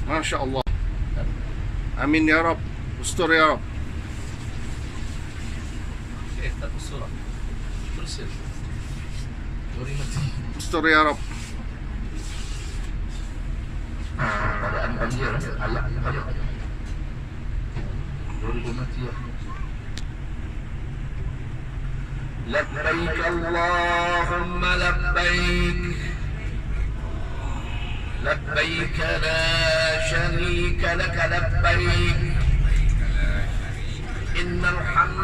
Masya Allah. Amin ya Rab. Ustur ya Rab. Takut surah. Terusin. Ustur ya Rab. Keadaan banjir. Ayat. 2000 mati ya. لبيك اللهم لبيك لبيك لا شريك لك لبيك إن الحمد